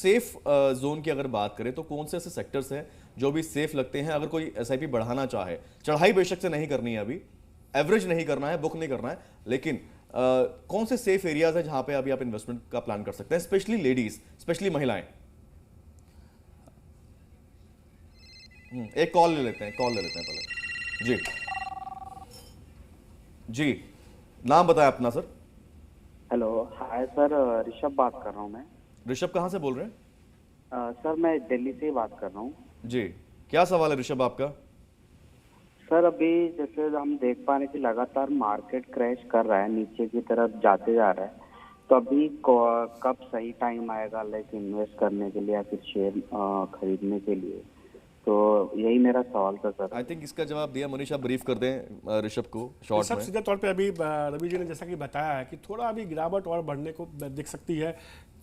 Safe zone की अगर बात करें तो कौन से ऐसे सेक्टर्स हैं जो भी सेफ लगते हैं, अगर कोई एसआईपी बढ़ाना चाहे? चढ़ाई बेशक से नहीं करनी है, अभी एवरेज नहीं करना है, बुक नहीं करना है, लेकिन कौन से सेफ एरियाज है जहां पे अभी आप इन्वेस्टमेंट का प्लान कर सकते हैं, स्पेशली लेडीज, स्पेशली महिलाएं? एक कॉल ले लेते हैं पहले। जी जी, नाम बताएं अपना sir. Hello, hi sir, Rishabh बात कर रहा हूँ मैं। ऋषभ कहाँ से बोल रहे हैं? सर मैं दिल्ली से ही बात कर रहा हूँ। जी, क्या सवाल है ऋषभ आपका? सर अभी जैसे हम देख पा रहे हैं कि लगातार मार्केट क्रैश कर रहा है, नीचे की तरफ जाते जा रहा है, तो अभी कब सही टाइम आएगा लाइक इन्वेस्ट करने के लिए या फिर शेयर खरीदने के लिए? तो यही मेरा सवाल था सर। आई थिंक इसका जवाब दिया। मनीष आप ब्रीफ कर दें ऋषभ को शॉर्ट सब में। सीधे तौर पे अभी रवि जी ने जैसा कि बताया है कि थोड़ा अभी गिरावट और बढ़ने को दिख सकती है।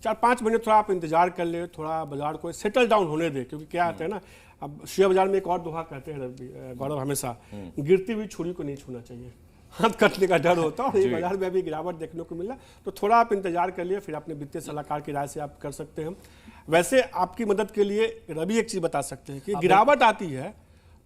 4-5 महीने थोड़ा आप इंतजार कर ले, थोड़ा बाजार को सेटल डाउन होने दे, क्योंकि क्या आता है ना, अब शेयर बाजार में एक और दोहा कहते हैं गौरव हमेशा, गिरती हुई छुरी को नहीं छूना चाहिए, हाथ कटने का डर होता है। और ये बाजार में अभी गिरावट देखने को मिला, तो थोड़ा आप इंतजार कर लिए, फिर अपने वित्तीय सलाहकार की राय से आप कर सकते हैं। वैसे आपकी मदद के लिए रवि एक चीज बता सकते हैं कि गिरावट आती है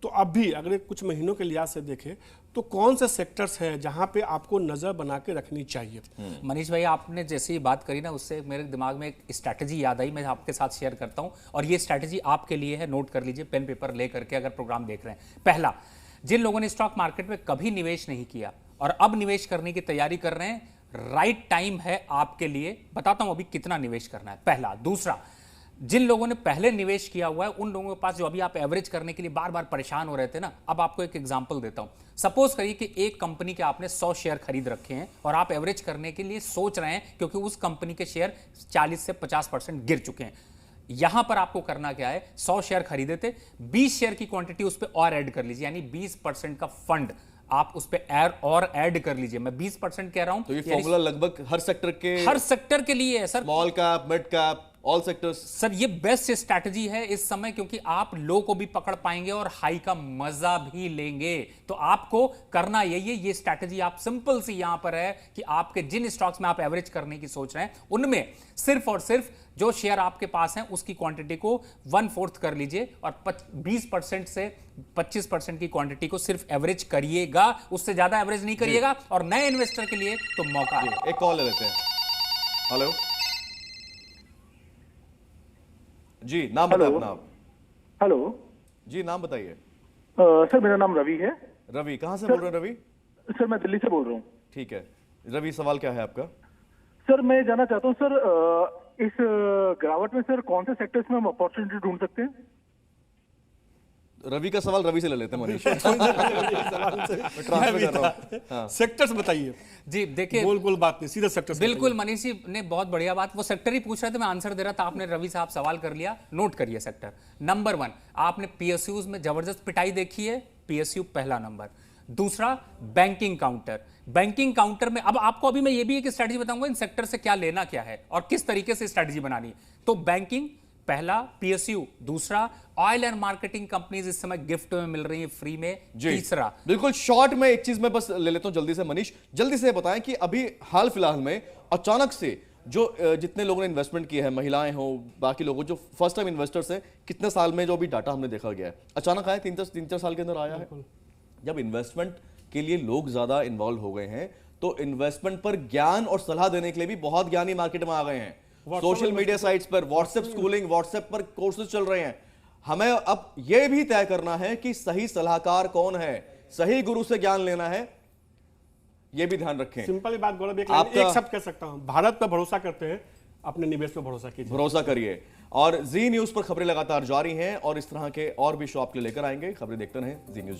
तो अभी अगर कुछ महीनों के लिहाज से देखें तो कौन से सेक्टर्स हैं जहां पे आपको नजर बना के रखनी चाहिए? मनीष भाई, आपने जैसे ही बात करी ना, उससे मेरे दिमाग में एक स्ट्रैटेजी याद आई, मैं आपके साथ शेयर करता हूं। और ये स्ट्रैटेजी आपके लिए है, नोट कर लीजिए पेन पेपर ले करके अगर प्रोग्राम देख रहे हैं। पहला, जिन लोगों ने स्टॉक मार्केट में कभी निवेश नहीं किया और अब निवेश करने की तैयारी कर रहे हैं, राइट टाइम है आपके लिए। बताता हूं अभी कितना निवेश करना है, पहला। दूसरा, जिन लोगों ने पहले निवेश किया हुआ है, उन लोगों के पास जो अभी आप एवरेज करने के लिए बार बार परेशान हो रहे थे ना, अब आपको एक एग्जांपल देता हूं। सपोज करिए कि एक कंपनी के आपने 100 शेयर खरीद रखे हैं और आप एवरेज करने के लिए सोच रहे हैं, क्योंकि उस कंपनी के शेयर 40 से 50% गिर चुके हैं। यहां पर आपको करना क्या है, 100 शेयर खरीदे थे, 20 शेयर की क्वांटिटी उस पर और ऐड कर लीजिए, यानी 20% का फंड आप उस पर और ऐड कर लीजिए। मैं 20% कह रहा हूं, तो ये फॉर्मूला लगभग हर सेक्टर के लिए है sir. Small cap, mid cap, all sectors. Sir ये बेस्ट स्ट्रैटेजी है इस समय, क्योंकि आप लो को भी पकड़ पाएंगे और हाई का मजा भी लेंगे। तो आपको करना यही है, ये स्ट्रैटेजी आप सिंपल सी यहां पर है कि आपके जिन स्टॉक्स में आप एवरेज करने की सोच रहे हैं, उनमें सिर्फ और सिर्फ जो शेयर आपके पास हैं उसकी क्वांटिटी को 1/4 कर लीजिए और 20% से 25% की क्वांटिटी को सिर्फ एवरेज करिएगा, उससे ज्यादा एवरेज नहीं करिएगा। और नए इन्वेस्टर के लिए तो मौका है। एक कॉल ले लेते हैं। हेलो जी, नाम बताइए अपना आप। हेलो जी, नाम बताइए। सर मेरा नाम रवि है। रवि कहां से बोल रहे हैं रवि? सर मैं दिल्ली से बोल रहा हूँ। ठीक है रवि, सवाल क्या है आपका? सर मैं जानना चाहता हूँ सर, इस गिरावट में सर कौन से सेक्टर्स में हम अपॉर्चुनिटी ढूंढ सकते हैं? रवि का सवाल रवि से ले लेते हैं मनीष। ट्रांसफर कर रहा हूं। हाँ। सेक्टर्स बताइए जी। देखिए, गोल गोल बात नहीं, सीधा सेक्टर्स। बिल्कुल, मनीष जी ने बहुत बढ़िया बात, वो सेक्टर ही पूछ रहे थे, मैं आंसर दे रहा था, आपने रवि साहब सवाल कर लिया। नोट करिए सेक्टर नंबर 1, आपने पीएसयूज में जबरदस्त पिटाई देखी है, पीएसयू पहला नंबर। दूसरा, बैंकिंग काउंटर। बैंकिंग काउंटर में अब आपको अभी मैं ये भी एक स्ट्रैटेजी बताऊंगा इन सेक्टर से क्या लेना क्या है और किस तरीके से स्ट्रैटेजी बनानी है। तो बैंकिंग पहला, पीएसयू दूसरा, ऑयल एंड मार्केटिंग कंपनीज इस समय गिफ्ट में मिल रही है फ्री में तीसरा। बिल्कुल शॉर्ट में एक चीज मैं बस ले लेता हूं जल्दी से। मनीष जल्दी से बताएं कि अभी हाल फिलहाल में अचानक से जो जितने लोगों ने इन्वेस्टमेंट किया है, महिलाएं हो, बाकी लोगों जो फर्स्ट टाइम इन्वेस्टर्स हैं, कितने साल में जो अभी डाटा हमने देखा गया है, अचानक आया, 3-4 साल के अंदर आया है। जब इन्वेस्टमेंट के लिए लोग ज्यादा इन्वॉल्व हो गए हैं, तो इन्वेस्टमेंट पर ज्ञान और सलाह देने के लिए भी बहुत ज्ञानी मार्केट में आ गए हैं। सोशल मीडिया साइट्स पर व्हाट्सएप स्कूलिंग, व्हाट्सएप पर कोर्सेज चल रहे हैं। हमें अब यह भी तय करना है कि सही सलाहकार कौन है, सही गुरु से ज्ञान लेना है, यह भी ध्यान रखें। सिंपल बात गौरव, एक शब्द कह सकता हूं, भारत पर भरोसा करते हैं, अपने निवेश पर भरोसा कीजिए, भरोसा करिए। और जी न्यूज पर खबरें लगातार जारी हैं और इस तरह के और भी शो आपके लेकर आएंगे। खबरें देखते रहें जी न्यूज।